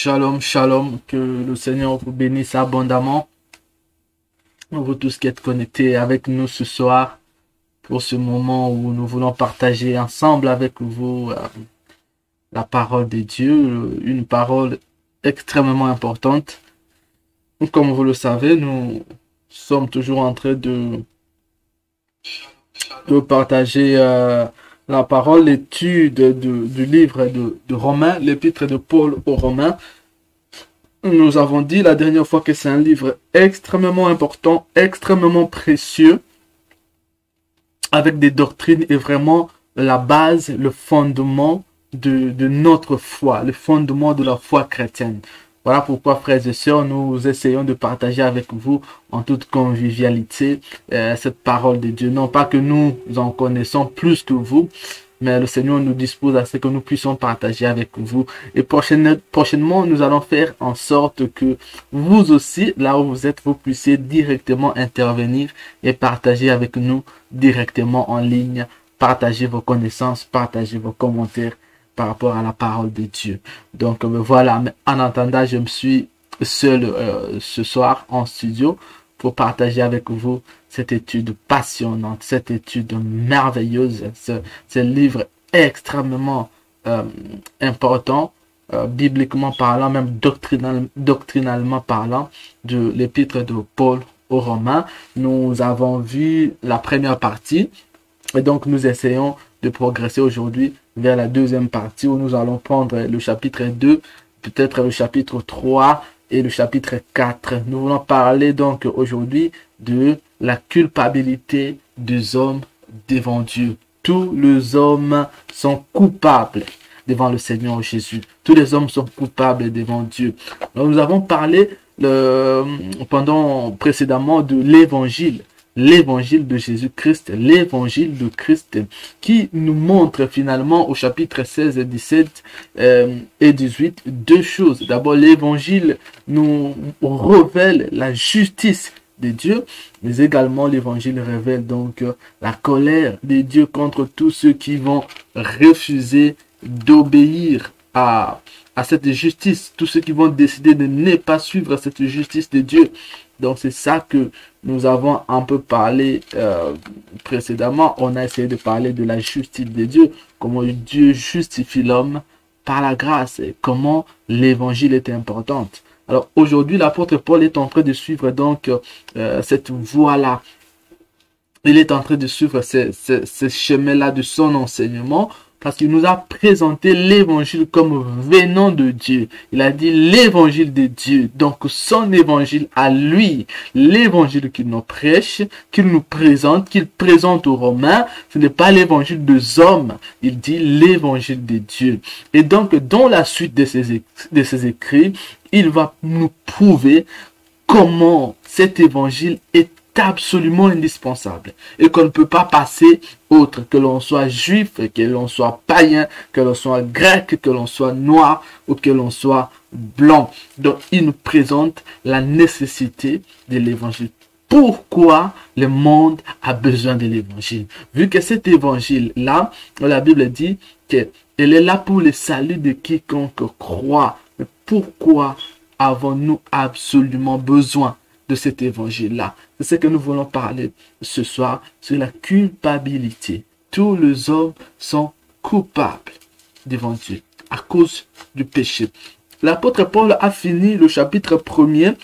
Shalom, shalom, que le Seigneur vous bénisse abondamment. Vous tous qui êtes connectés avec nous ce soir pour ce moment où nous voulons partager ensemble avec vous la parole de Dieu, une parole extrêmement importante. Comme vous le savez, nous sommes toujours en train de partager la parole, l'étude du livre de Romains, l'épître de Paul aux Romains. Nous avons dit la dernière fois que c'est un livre extrêmement important, extrêmement précieux, avec des doctrines et vraiment la base, le fondement de notre foi, le fondement de la foi chrétienne. Voilà pourquoi, frères et sœurs, nous essayons de partager avec vous en toute convivialité cette parole de Dieu. Non pas que nous en connaissons plus que vous, mais le Seigneur nous dispose à ce que nous puissions partager avec vous. Et prochainement, nous allons faire en sorte que vous aussi, là où vous êtes, vous puissiez directement intervenir et partager avec nous directement en ligne. Partagez vos connaissances, partagez vos commentaires par rapport à la parole de Dieu. Donc voilà, mais en attendant, je me suis seul ce soir en studio pour partager avec vous cette étude passionnante, cette étude merveilleuse, ce livre extrêmement important, bibliquement parlant, même doctrinalement parlant, de l'épître de Paul aux Romains. Nous avons vu la première partie et donc nous essayons de progresser aujourd'hui vers la deuxième partie où nous allons prendre le chapitre 2, peut-être le chapitre 3 et le chapitre 4. Nous voulons parler donc aujourd'hui de la culpabilité des hommes devant Dieu. Tous les hommes sont coupables devant le Seigneur Jésus. Tous les hommes sont coupables devant Dieu. Donc, nous avons parlé précédemment de l'évangile. L'évangile de Jésus-Christ, l'évangile de Christ qui nous montre finalement au chapitre 16 et 17 et 18 deux choses. D'abord, l'évangile nous révèle la justice de Dieu, mais également l'évangile révèle donc la colère de Dieu contre tous ceux qui vont refuser d'obéir à cette justice, tous ceux qui vont décider de ne pas suivre cette justice de Dieu. Donc c'est ça que nous avons un peu parlé précédemment. On a essayé de parler de la justice de Dieu, comment Dieu justifie l'homme par la grâce et comment l'évangile est important. Alors aujourd'hui, l'apôtre Paul est en train de suivre donc cette voie-là. Il est en train de suivre ce chemin-là de son enseignement, parce qu'il nous a présenté l'évangile comme venant de Dieu. Il a dit l'évangile de Dieu. Donc son évangile à lui, l'évangile qu'il nous prêche, qu'il nous présente, qu'il présente aux Romains, ce n'est pas l'évangile des hommes. Il dit l'évangile de Dieu. Et donc dans la suite de ces écrits, il va nous prouver comment cet évangile est absolument indispensable et qu'on ne peut pas passer autre, que l'on soit juif, que l'on soit païen, que l'on soit grec, que l'on soit noir ou que l'on soit blanc. Donc il nous présente la nécessité de l'évangile. Pourquoi le monde a besoin de l'évangile? Vu que cet évangile-là, la Bible dit qu'elle est là pour le salut de quiconque croit. Mais pourquoi avons-nous absolument besoin de cet évangile-là? C'est ce que nous voulons parler ce soir, sur la culpabilité. Tous les hommes sont coupables devant Dieu à cause du péché. L'apôtre Paul a fini le chapitre 1er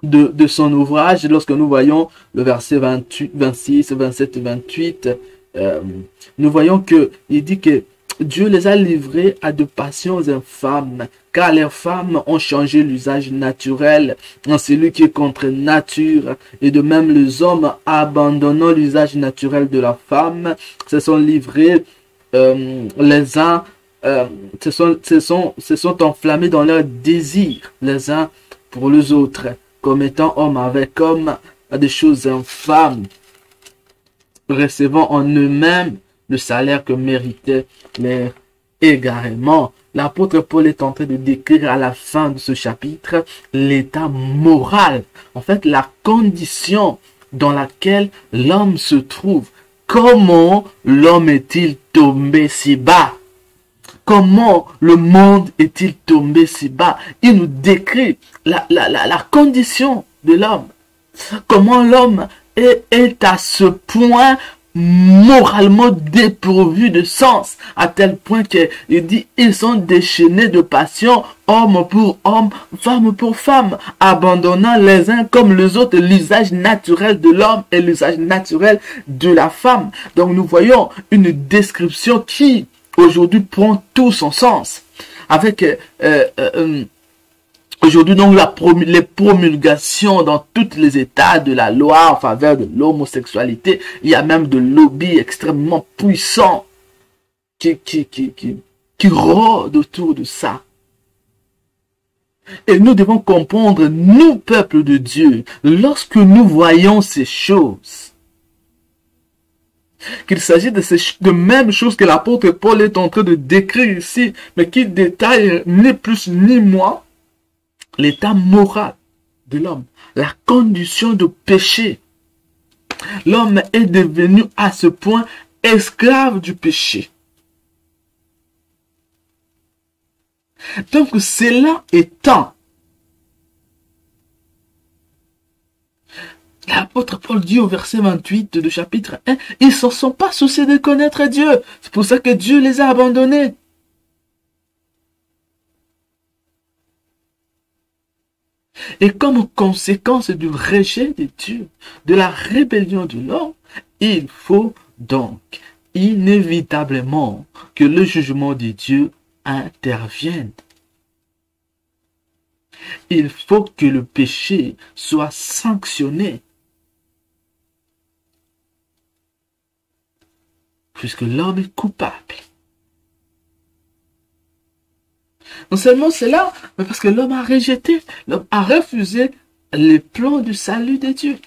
de son ouvrage lorsque nous voyons le verset 28, 26, 27 et 28. Nous voyons qu'il dit que Dieu les a livrés à de passions infâmes, car les femmes ont changé l'usage naturel en celui qui est contre nature, et de même les hommes, abandonnant l'usage naturel de la femme, se sont livrés les uns, se sont enflammés dans leurs désirs les uns pour les autres, commettant homme avec homme à des choses infâmes, recevant en eux-mêmes le salaire que méritait leur égarement. L'apôtre Paul est en train de décrire à la fin de ce chapitre l'état moral, en fait la condition dans laquelle l'homme se trouve. Comment l'homme est-il tombé si bas? comment le monde est-il tombé si bas. Il nous décrit la condition de l'homme. Comment l'homme est à ce point moralement dépourvu de sens, à tel point qu'il dit ils sont déchaînés de passion, homme pour homme, femme pour femme, abandonnant les uns comme les autres l'usage naturel de l'homme et l'usage naturel de la femme. Donc nous voyons une description qui aujourd'hui prend tout son sens avec aujourd'hui, donc, les promulgations dans tous les États de la loi en faveur de l'homosexualité, il y a même de lobbies extrêmement puissants qui rôdent autour de ça. Et nous devons comprendre, nous, peuple de Dieu, lorsque nous voyons ces choses, qu'il s'agit de mêmes choses que l'apôtre Paul est en train de décrire ici, mais qui détaille ni plus ni moins l'état moral de l'homme, la condition de péché. L'homme est devenu à ce point esclave du péché. Donc cela étant, l'apôtre Paul dit au verset 28 du chapitre 1, ils ne s'en sont pas souciés de connaître Dieu. C'est pour ça que Dieu les a abandonnés. Et comme conséquence du rejet de Dieu, de la rébellion de l'homme, il faut donc inévitablement que le jugement de Dieu intervienne. Il faut que le péché soit sanctionné. Puisque l'homme est coupable. Non seulement cela, mais parce que l'homme a rejeté, l'homme a refusé les plans du salut de Dieu.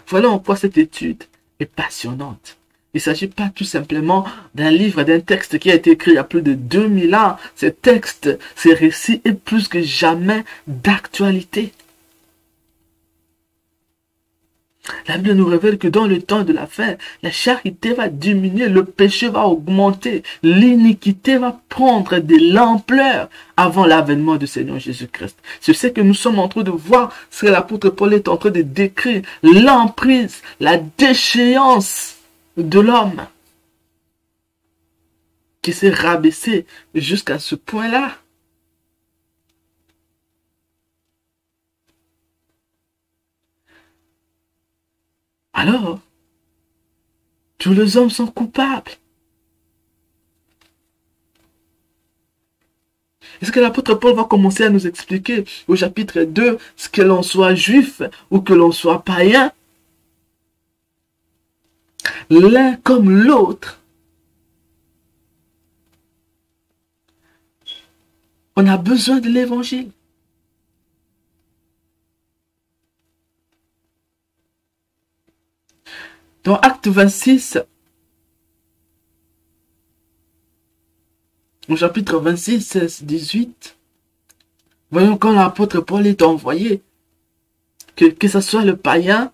Voilà en quoi cette étude est passionnante. Il ne s'agit pas tout simplement d'un livre, d'un texte qui a été écrit il y a plus de 2000 ans. Ce texte, ce récit est plus que jamais d'actualité. La Bible nous révèle que dans le temps de la fin, la charité va diminuer, le péché va augmenter, l'iniquité va prendre de l'ampleur avant l'avènement du Seigneur Jésus-Christ. C'est ce que nous sommes en train de voir, ce que l'apôtre Paul est en train de décrire, l'emprise, la déchéance de l'homme qui s'est rabaissé jusqu'à ce point-là. Alors, tous les hommes sont coupables. Est-ce que l'apôtre Paul va commencer à nous expliquer au chapitre 2, ce que l'on soit juif ou que l'on soit païen? L'un comme l'autre. On a besoin de l'évangile. Dans Acte 26, au chapitre 26, 16, 18, voyons quand l'apôtre Paul est envoyé, que ce soit le païen,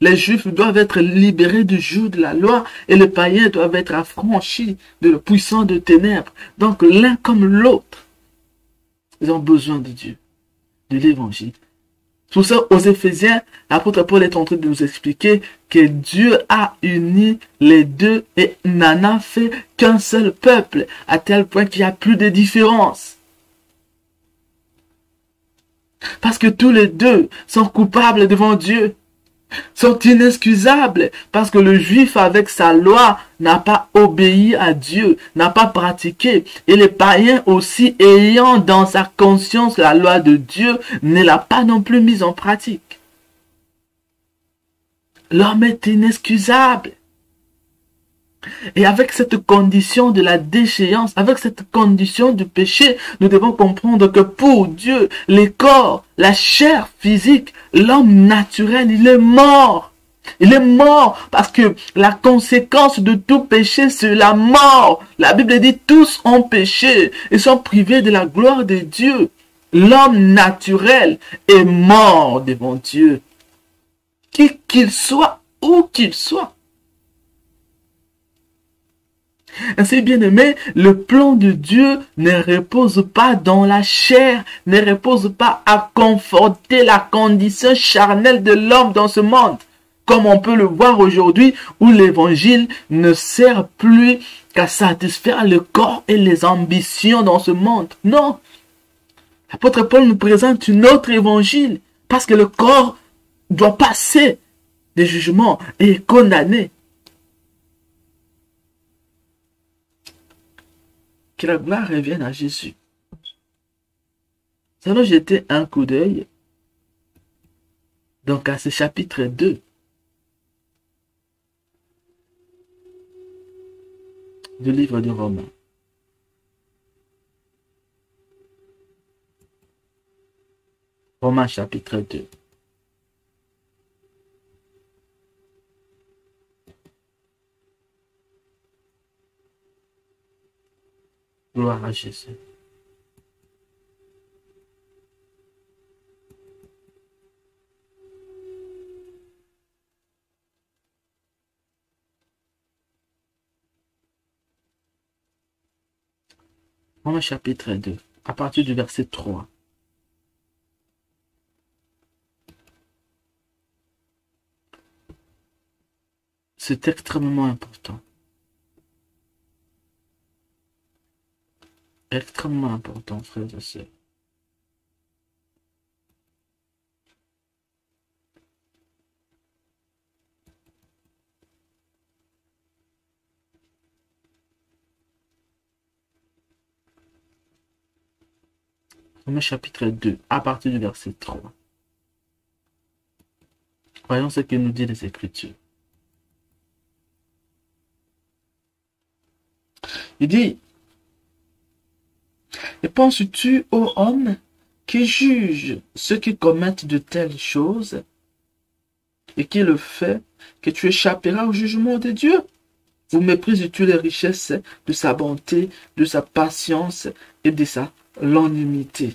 les juifs doivent être libérés du joug de la loi et les païens doivent être affranchis de le puissant de ténèbres. Donc l'un comme l'autre, ils ont besoin de Dieu, de l'évangile. Tout ça, aux Éphésiens, l'apôtre Paul est en train de nous expliquer que Dieu a uni les deux et n'en a fait qu'un seul peuple, à tel point qu'il n'y a plus de différence. Parce que tous les deux sont coupables devant Dieu, sont inexcusables, parce que le juif avec sa loi n'a pas obéi à Dieu, n'a pas pratiqué, et les païens aussi ayant dans sa conscience la loi de Dieu ne l'a pas non plus mise en pratique. L'homme est inexcusable. Et avec cette condition de la déchéance, avec cette condition du péché, nous devons comprendre que pour Dieu, les corps, la chair physique, l'homme naturel, il est mort. Il est mort parce que la conséquence de tout péché, c'est la mort. La Bible dit tous ont péché et sont privés de la gloire de Dieu. L'homme naturel est mort devant Dieu. Qui qu'il soit, où qu'il soit. Ainsi, bien aimé, le plan de Dieu ne repose pas dans la chair, ne repose pas à conforter la condition charnelle de l'homme dans ce monde. Comme on peut le voir aujourd'hui, où l'évangile ne sert plus qu'à satisfaire le corps et les ambitions dans ce monde. Non. L'apôtre Paul nous présente une autre évangile, parce que le corps doit passer des jugements et est condamné. Que la gloire revienne à Jésus. Nous allons jeter un coup d'œil donc à ce chapitre 2 du livre de Romains. Romains chapitre 2. Gloire à Jésus. Romains chapitre 2, à partir du verset 3. C'est extrêmement important. Extrêmement important, frères et sœurs. Romains chapitre 2, à partir du verset 3. Voyons ce que nous dit les Écritures. Il dit, et penses-tu, ô homme, qui juge ceux qui commettent de telles choses, et qui le fait, que tu échapperas au jugement de Dieu? Vous méprises-tu les richesses de sa bonté, de sa patience et de sa longanimité,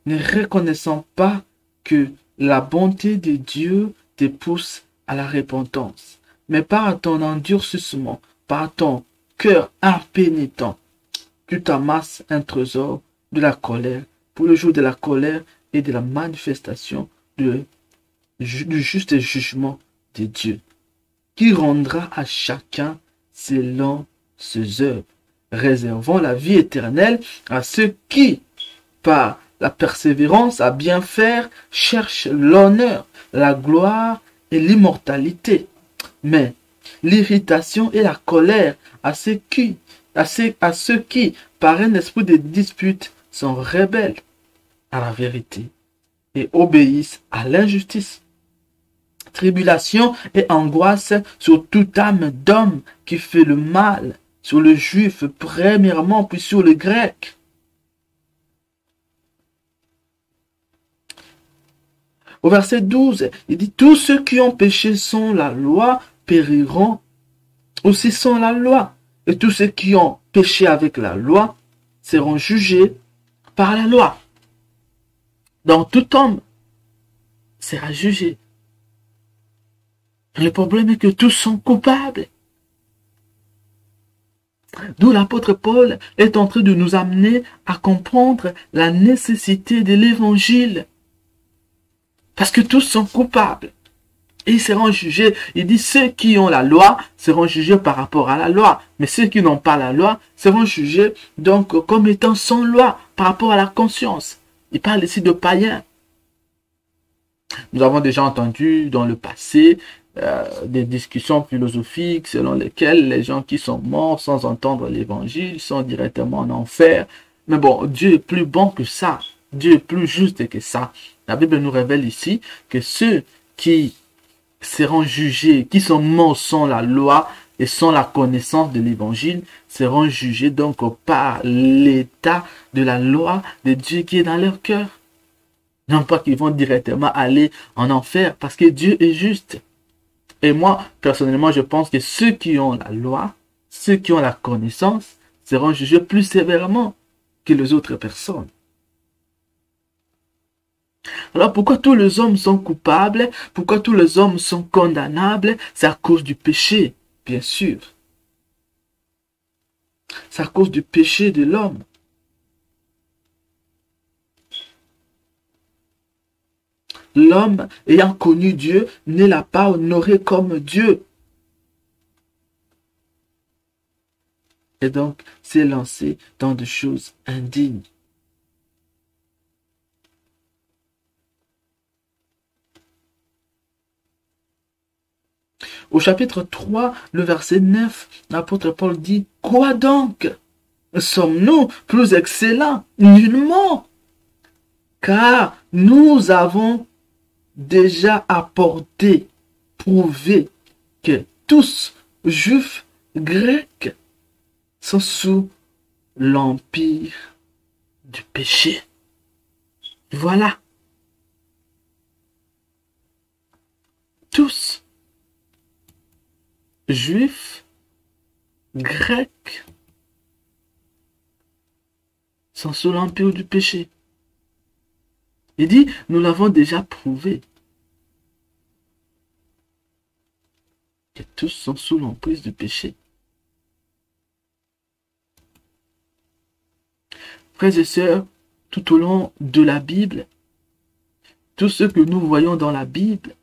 ne reconnaissant pas que la bonté de Dieu te pousse à la repentance, mais par ton endurcissement, par ton cœur impénitent, tu t'amasses un trésor de la colère pour le jour de la colère et de la manifestation du juste jugement de Dieu, qui rendra à chacun selon ses œuvres, réservant la vie éternelle à ceux qui, par la persévérance à bien faire, cherchent l'honneur, la gloire et l'immortalité. Mais l'irritation et la colère à ceux qui, par un esprit de dispute, sont rebelles à la vérité et obéissent à l'injustice. Tribulation et angoisse sur toute âme d'homme qui fait le mal, sur le juif premièrement, puis sur le grec. Au verset 12, il dit, tous ceux qui ont péché sans la loi périront aussi sans la loi. Et tous ceux qui ont péché avec la loi seront jugés par la loi. Donc tout homme sera jugé. Le problème est que tous sont coupables. D'où l'apôtre Paul est en train de nous amener à comprendre la nécessité de l'évangile. Parce que tous sont coupables. Et ils seront jugés. Il dit, ceux qui ont la loi seront jugés par rapport à la loi. Mais ceux qui n'ont pas la loi seront jugés donc comme étant sans loi par rapport à la conscience. Il parle ici de païens. Nous avons déjà entendu dans le passé des discussions philosophiques selon lesquelles les gens qui sont morts sans entendre l'évangile sont directement en enfer. Mais bon, Dieu est plus bon que ça. Dieu est plus juste que ça. La Bible nous révèle ici que ceux qui seront jugés, qui sont morts sans la loi et sans la connaissance de l'évangile, seront jugés donc par l'état de la loi de Dieu qui est dans leur cœur. Non pas qu'ils vont directement aller en enfer, parce que Dieu est juste. Et moi, personnellement, je pense que ceux qui ont la loi, ceux qui ont la connaissance, seront jugés plus sévèrement que les autres personnes. Alors pourquoi tous les hommes sont coupables? Pourquoi tous les hommes sont condamnables? C'est à cause du péché, bien sûr. C'est à cause du péché de l'homme. L'homme, ayant connu Dieu, ne l'a pas honoré comme Dieu. Et donc, s'est lancé dans des choses indignes. Au chapitre 3, le verset 9, l'apôtre Paul dit, « Quoi donc? Sommes-nous plus excellents? Nullement. Car nous avons déjà apporté, prouvé que tous, juifs, grecs, sont sous l'empire du péché. » Voilà. Tous, juifs, grecs, sont sous l'empire du péché. Il dit, nous l'avons déjà prouvé, que tous sont sous l'emprise du péché. Frères et sœurs, tout au long de la Bible, tout ce que nous voyons dans la Bible,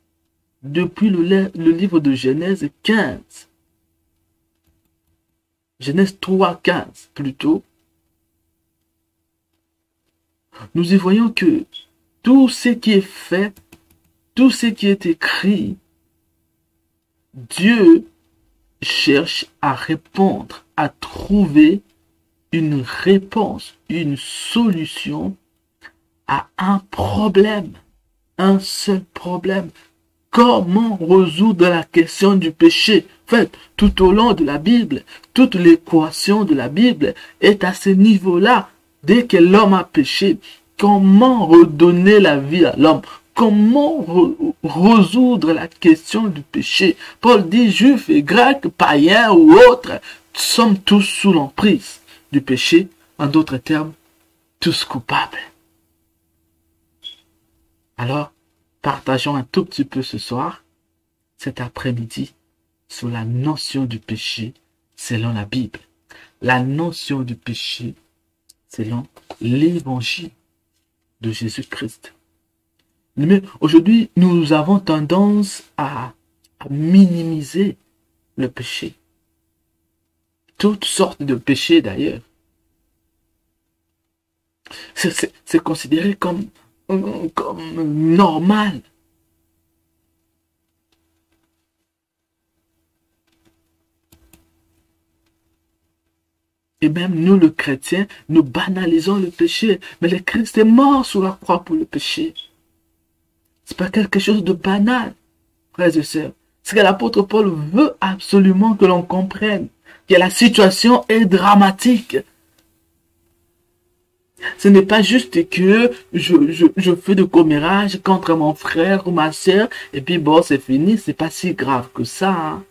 depuis le livre de Genèse 15, Genèse 3, 15 plutôt, nous y voyons que tout ce qui est fait, tout ce qui est écrit, Dieu cherche à répondre, à trouver une réponse, une solution à un problème, un seul problème. Comment résoudre la question du péché? En fait, tout au long de la Bible, toute l'équation de la Bible est à ce niveau-là. Dès que l'homme a péché, comment redonner la vie à l'homme? Comment résoudre la question du péché? Paul dit, juifs et grecs, païens ou autres, sommes tous sous l'emprise du péché. En d'autres termes, tous coupables. Alors, partageons un tout petit peu ce soir, cet après-midi, sur la notion du péché selon la Bible. La notion du péché selon l'évangile de Jésus-Christ. Mais aujourd'hui, nous avons tendance à minimiser le péché. Toutes sortes de péchés d'ailleurs. C'est considéré comme normal. Et même nous, le chrétien, nous banalisons le péché. Mais le Christ est mort sur la croix pour le péché. C'est pas quelque chose de banal, frères et sœurs. C'est que l'apôtre Paul veut absolument que l'on comprenne que la situation est dramatique. Ce n'est pas juste que je fais de commérage contre mon frère ou ma sœur et puis bon, c'est fini, c'est pas si grave que ça. Hein.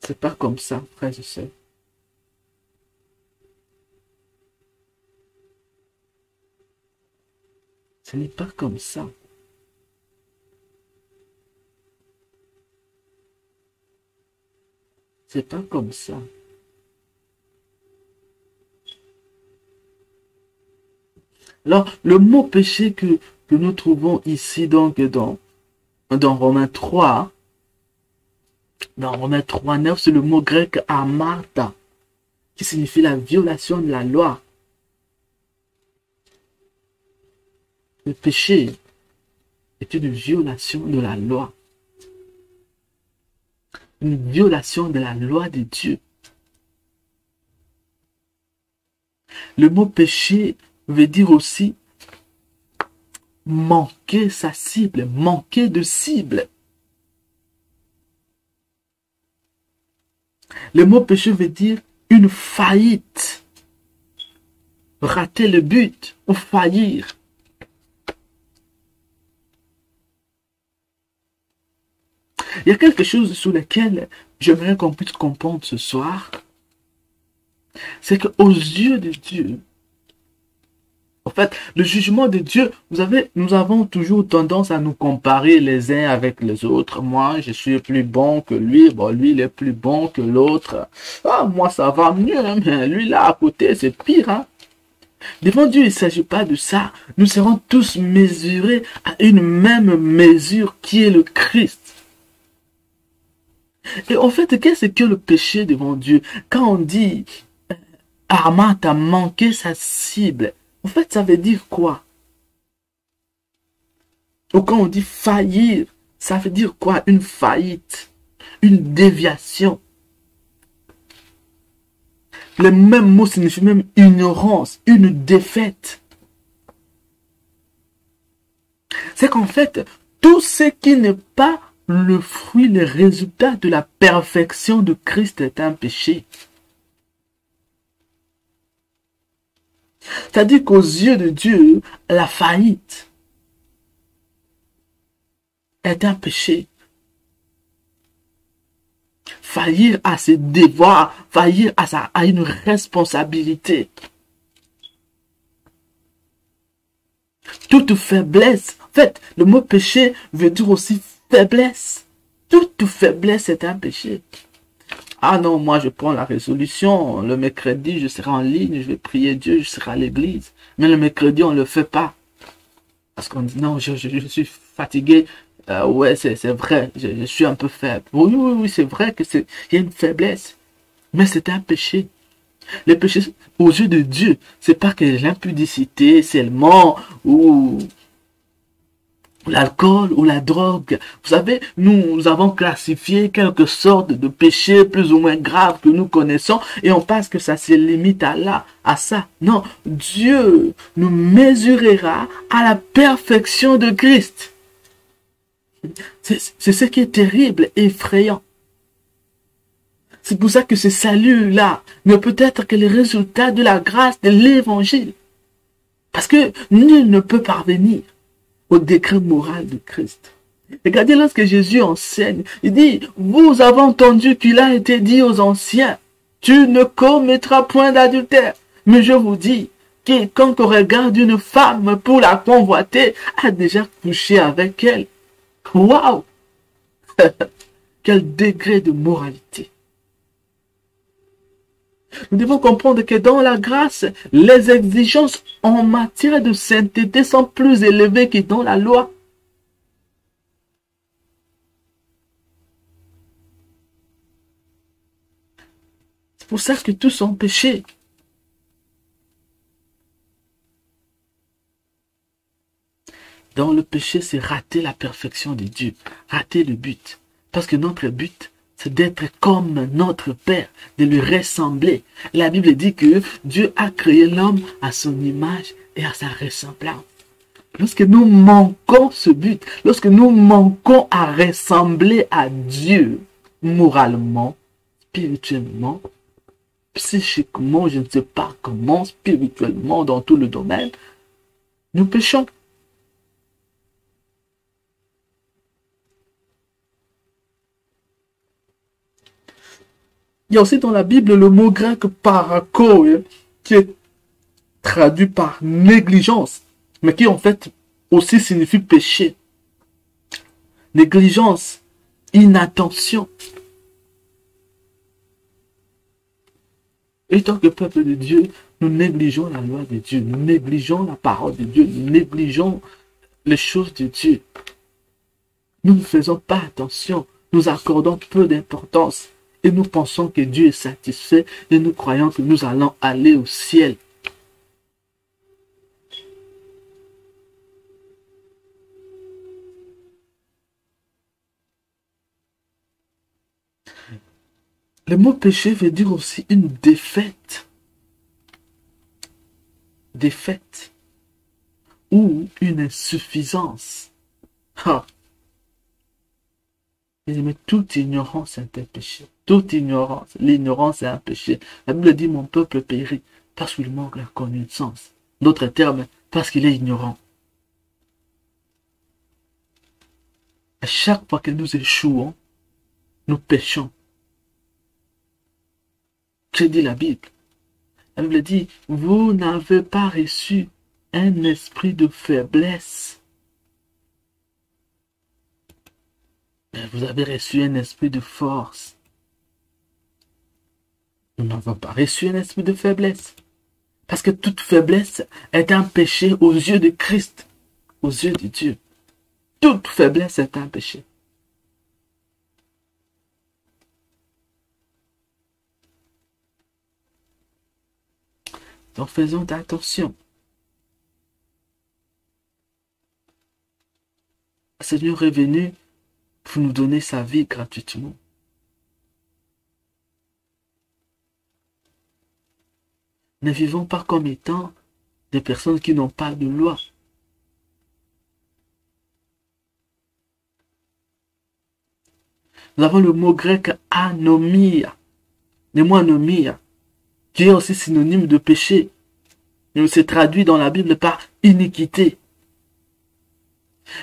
C'est pas comme ça, frères et sœurs. Ce n'est pas comme ça. C'est pas comme ça. Alors, le mot péché que nous trouvons ici, donc, dans Romains 3, dans Romains 3, 9, c'est le mot grec amarta, qui signifie la violation de la loi. Le péché est une violation de la loi. Une violation de la loi de Dieu. Le mot péché veut dire aussi manquer sa cible, manquer de cible. Le mot péché veut dire une faillite, rater le but ou faillir. Il y a quelque chose sur lequel j'aimerais qu'on puisse comprendre ce soir. C'est qu'aux yeux de Dieu, En fait, le jugement de Dieu, vous savez, nous avons toujours tendance à nous comparer les uns avec les autres. Moi, je suis plus bon que lui. Bon, lui, il est plus bon que l'autre. Ah, moi, ça va mieux, hein, mais lui, là, à côté, c'est pire, hein. Devant Dieu, il ne s'agit pas de ça. Nous serons tous mesurés à une même mesure qui est le Christ. Et en fait, qu'est-ce que le péché devant Dieu? Quand on dit Armand a manqué sa cible, en fait, ça veut dire quoi? Ou quand on dit faillir, ça veut dire quoi? Une faillite, une déviation. Le même mot signifie même ignorance, une défaite. C'est qu'en fait, tout ce qui n'est pas le fruit, le résultat de la perfection de Christ est un péché. C'est-à-dire qu'aux yeux de Dieu, la faillite est un péché. Faillir à ses devoirs, faillir à une responsabilité. Toute faiblesse, en fait, le mot péché veut dire aussi faiblesse. Toute faiblesse est un péché. Ah non, moi je prends la résolution, le mercredi je serai en ligne, je vais prier Dieu, je serai à l'église. Mais le mercredi on ne le fait pas. Parce qu'on dit non, je suis fatigué. Ouais, c'est vrai, je suis un peu faible. Oui, oui, oui, c'est vrai que il y a une faiblesse. Mais c'est un péché. Le péché aux yeux de Dieu, c'est pas que l'impudicité seulement ou l'alcool ou la drogue. Vous savez, nous avons classifié quelques sortes de péchés plus ou moins graves que nous connaissons et on pense que ça se limite à là, à ça. Non, Dieu nous mesurera à la perfection de Christ. C'est ce qui est terrible, effrayant. C'est pour ça que ce salut-là ne peut être que le résultat de la grâce de l'évangile. Parce que nul ne peut parvenir au décret moral de Christ. Regardez lorsque Jésus enseigne, il dit, vous avez entendu qu'il a été dit aux anciens, tu ne commettras point d'adultère. Mais je vous dis, quiconque regarde une femme pour la convoiter a déjà couché avec elle. Waouh! Quel degré de moralité! Nous devons comprendre que dans la grâce, les exigences en matière de sainteté sont plus élevées que dans la loi. C'est pour ça que tous sont péchés. Dans le péché, c'est rater la perfection de Dieu, rater le but. Parce que notre but, c'est d'être comme notre Père, de lui ressembler. La Bible dit que Dieu a créé l'homme à son image et à sa ressemblance. Lorsque nous manquons ce but, lorsque nous manquons à ressembler à Dieu, moralement, spirituellement, psychiquement, je ne sais pas comment, spirituellement, dans tout le domaine, nous péchons. Il y a aussi dans la Bible le mot grec parako, qui est traduit par négligence, mais qui en fait aussi signifie péché. Négligence, inattention. Et tant que peuple de Dieu, nous négligeons la loi de Dieu, nous négligeons la parole de Dieu, nous négligeons les choses de Dieu. Nous ne faisons pas attention, nous accordons peu d'importance. Et nous pensons que Dieu est satisfait et nous croyons que nous allons aller au ciel. Le mot péché veut dire aussi une défaite. Défaite. Ou une insuffisance. Ah. Mais toute ignorance est un péché. Toute ignorance. L'ignorance est un péché. La Bible dit mon peuple périt parce qu'il manque la connaissance. D'autres termes, parce qu'il est ignorant. À chaque fois que nous échouons, nous péchons. Que dit la Bible? La Bible dit, vous n'avez pas reçu un esprit de faiblesse. Mais vous avez reçu un esprit de force. Nous n'avons pas reçu un esprit de faiblesse. Parce que toute faiblesse est un péché aux yeux de Christ, aux yeux de Dieu. Toute faiblesse est un péché. Donc faisons attention. Le Seigneur est venu pour nous donner sa vie gratuitement. Ne vivons pas comme étant des personnes qui n'ont pas de loi. Nous avons le mot grec anomia, le mot anomia, qui est aussi synonyme de péché. Il se traduit dans la Bible par iniquité.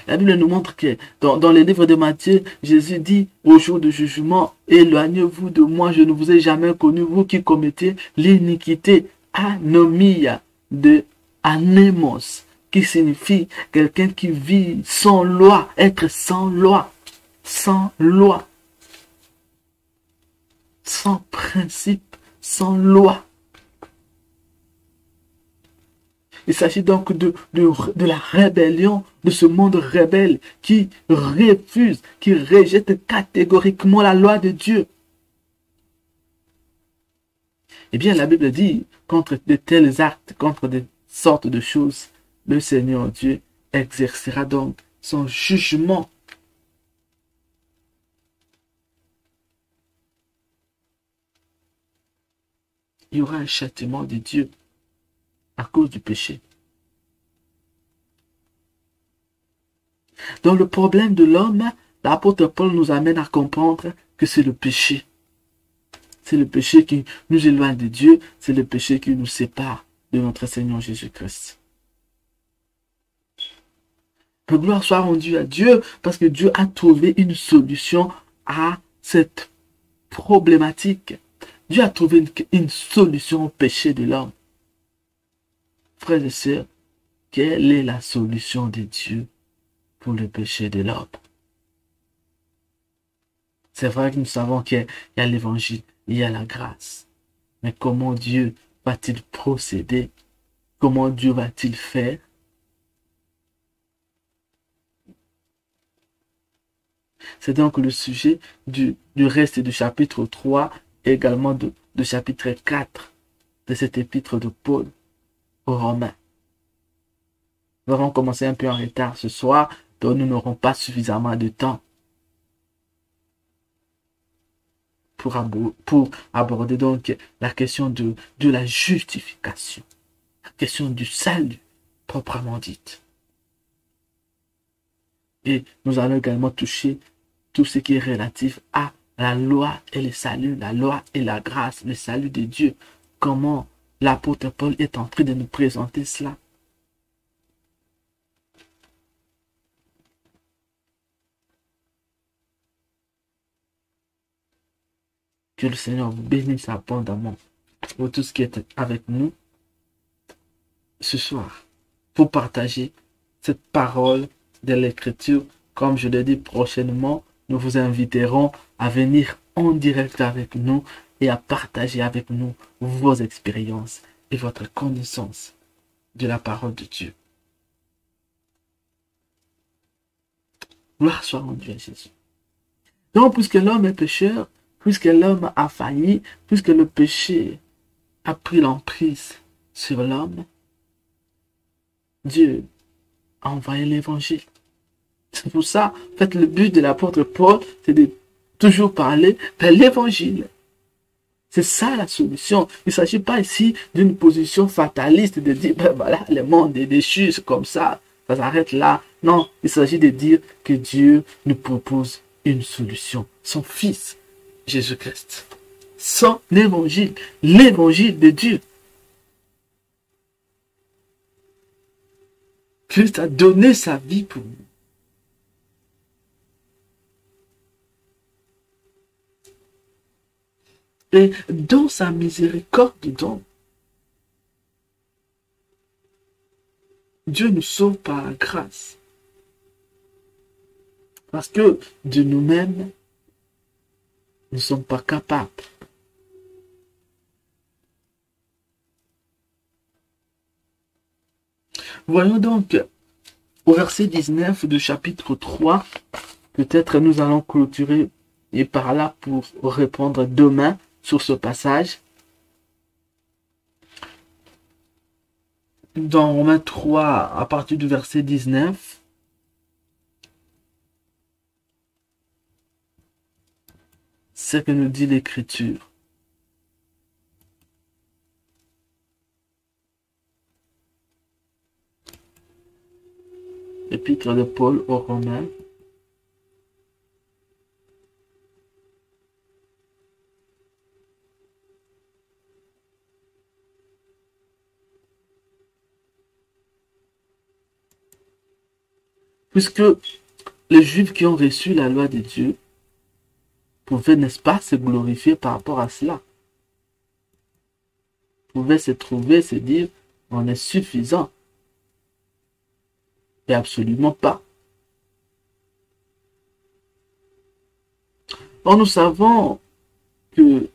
La Bible nous montre que dans les livres de Matthieu, Jésus dit au jour du jugement, éloignez-vous de moi, je ne vous ai jamais connu, vous qui commettez l'iniquité. Anomia de anémos, qui signifie quelqu'un qui vit sans loi, être sans loi, sans loi, sans principe, sans loi. Il s'agit donc de la rébellion, de ce monde rebelle qui refuse, qui rejette catégoriquement la loi de Dieu. Eh bien, la Bible dit, contre de tels actes, contre de sortes de choses, le Seigneur Dieu exercera donc son jugement. Il y aura un châtiment de Dieu à cause du péché. Donc le problème de l'homme, l'apôtre Paul nous amène à comprendre que c'est le péché. C'est le péché qui nous éloigne de Dieu, c'est le péché qui nous sépare de notre Seigneur Jésus-Christ. Que gloire soit rendue à Dieu, parce que Dieu a trouvé une solution à cette problématique. Dieu a trouvé une solution au péché de l'homme. Frères et sœurs, quelle est la solution de Dieu pour le péché de l'homme? C'est vrai que nous savons qu'il y a l'évangile, il y a la grâce. Mais comment Dieu va-t-il procéder? Comment Dieu va-t-il faire? C'est donc le sujet du reste du chapitre 3 et également de chapitre 4 de cette épître de Paul aux Romains. Nous avons commencé un peu en retard ce soir, donc nous n'aurons pas suffisamment de temps pour aborder donc la question de la justification, la question du salut proprement dite. Et nous allons également toucher tout ce qui est relatif à la loi et le salut, la loi et la grâce, le salut de Dieu. Comment l'apôtre Paul est en train de nous présenter cela. Que le Seigneur vous bénisse abondamment pour tout ce qui est avec nous ce soir, pour partager cette parole de l'Écriture. Comme je l'ai dit, prochainement, nous vous inviterons à venir en direct avec nous et à partager avec nous vos expériences et votre connaissance de la parole de Dieu. Gloire soit rendue à Jésus. Donc, puisque l'homme est pécheur, puisque l'homme a failli, puisque le péché a pris l'emprise sur l'homme, Dieu a envoyé l'évangile. C'est pour ça, en fait, le but de l'apôtre Paul, c'est de toujours parler de l'évangile. C'est ça la solution. Il ne s'agit pas ici d'une position fataliste de dire, ben voilà, le monde est déchu, c'est comme ça s'arrête là. Non, il s'agit de dire que Dieu nous propose une solution. Son Fils, Jésus-Christ. Son évangile, l'évangile de Dieu. Christ a donné sa vie pour nous. Et dans sa miséricorde, donc, Dieu nous sauve par la grâce. Parce que de nous-mêmes, nous ne sommes pas capables. Voyons donc au verset 19 du chapitre 3, peut-être nous allons clôturer et par là pour répondre demain sur ce passage. Dans Romains 3, à partir du verset 19, c'est que nous dit l'Écriture. Épître de Paul aux Romains. Puisque les Juifs qui ont reçu la loi de Dieu pouvaient, n'est-ce pas, se glorifier par rapport à cela. Pouvaient se trouver, se dire, on est suffisant. Et absolument pas. Or, nous savons que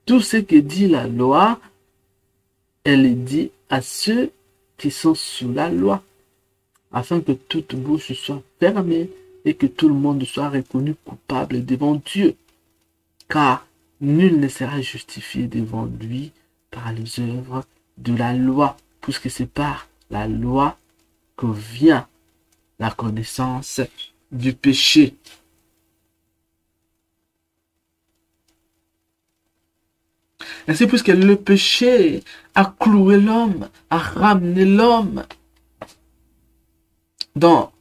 tout ce que dit la loi, elle est dit à ceux qui sont sous la loi, afin que toute bouche soit fermée et que tout le monde soit reconnu coupable devant Dieu. Car nul ne sera justifié devant lui par les œuvres de la loi, puisque c'est par la loi que vient la connaissance du péché. Ainsi, puisque le péché a cloué l'homme, a ramené l'homme dans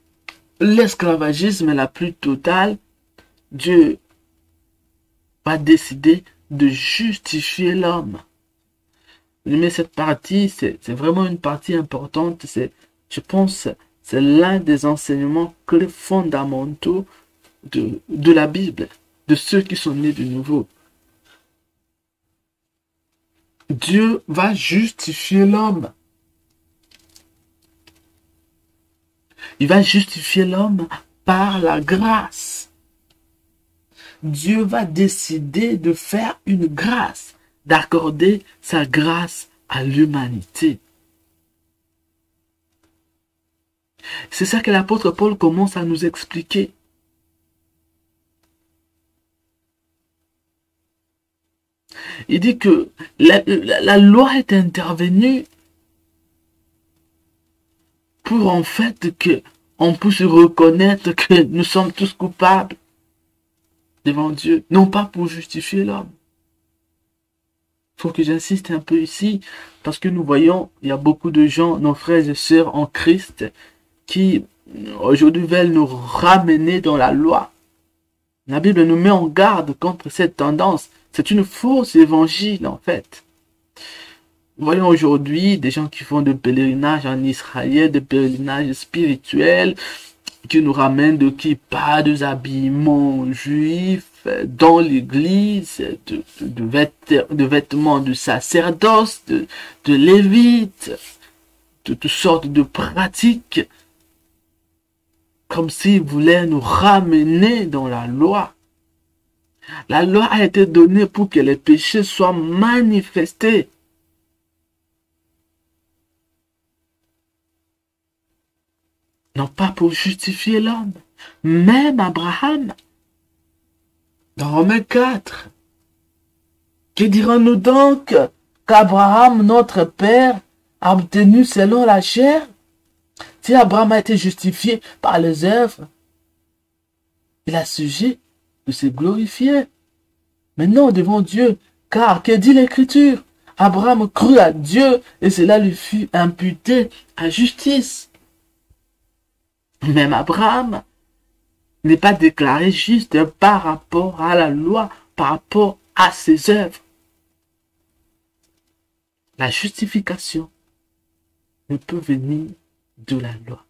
l'esclavagisme la plus totale, Dieu va décider de justifier l'homme. Mais cette partie, c'est vraiment une partie importante. Je pense, c'est l'un des enseignements clés fondamentaux de la Bible, de ceux qui sont nés de nouveau. Dieu va justifier l'homme. Il va justifier l'homme par la grâce. Dieu va décider de faire une grâce, d'accorder sa grâce à l'humanité. C'est ça que l'apôtre Paul commence à nous expliquer. Il dit que la loi est intervenue pour en fait que on puisse reconnaître que nous sommes tous coupables devant Dieu, non pas pour justifier l'homme. Il faut que j'insiste un peu ici, parce que nous voyons, il y a beaucoup de gens, nos frères et sœurs en Christ, qui aujourd'hui veulent nous ramener dans la loi. La Bible nous met en garde contre cette tendance. C'est une fausse évangile en fait. Nous voyons aujourd'hui des gens qui font des pèlerinages en Israël, des pèlerinages spirituels, qui nous ramènent de kippas, des habillements juifs dans l'église, de vêtements de sacerdoce, de lévites, de toutes sortes de pratiques, comme s'ils voulaient nous ramener dans la loi. La loi a été donnée pour que les péchés soient manifestés. Non pas pour justifier l'homme. Même Abraham, dans Romains 4, que dirons-nous donc qu'Abraham, notre père, a obtenu selon la chair? Si Abraham a été justifié par les œuvres, il a sujet de se glorifier. Mais non devant Dieu, car que dit l'Écriture? Abraham crut à Dieu et cela lui fut imputé à justice. Même Abraham n'est pas déclaré juste par rapport à la loi, par rapport à ses œuvres. La justification ne peut venir de la loi.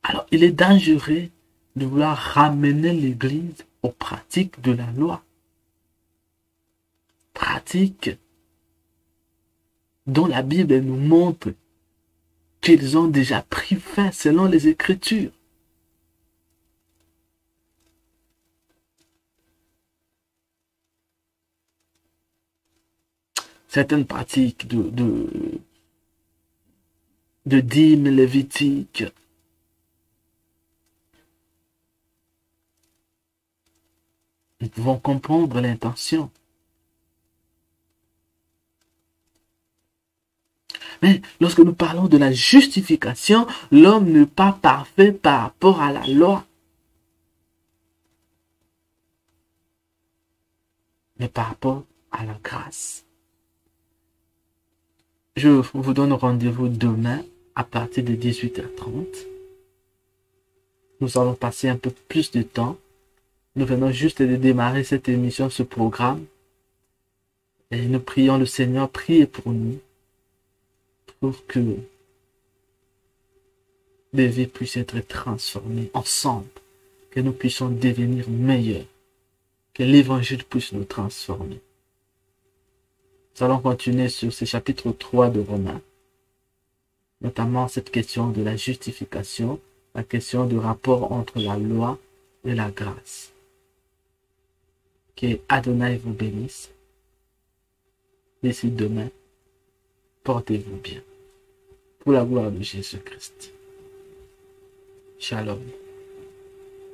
Alors, il est dangereux de vouloir ramener l'Église aux pratiques de la loi. Pratiques dont la Bible nous montre qu'ils ont déjà pris fin selon les Écritures. Certaines pratiques de dîmes lévitiques, nous pouvons comprendre l'intention. Mais lorsque nous parlons de la justification, l'homme n'est pas parfait par rapport à la loi, mais par rapport à la grâce. Je vous donne rendez-vous demain à partir de 18h30. Nous allons passer un peu plus de temps. Nous venons juste de démarrer cette émission, ce programme. Et nous prions le Seigneur, priez pour nous, pour que des vies puissent être transformées ensemble, que nous puissions devenir meilleurs, que l'Évangile puisse nous transformer. Nous allons continuer sur ce chapitre 3 de Romains, notamment cette question de la justification, la question du rapport entre la loi et la grâce. Que Adonai vous bénisse. D'ici demain, portez-vous bien. Pour la gloire de Jésus-Christ. Shalom.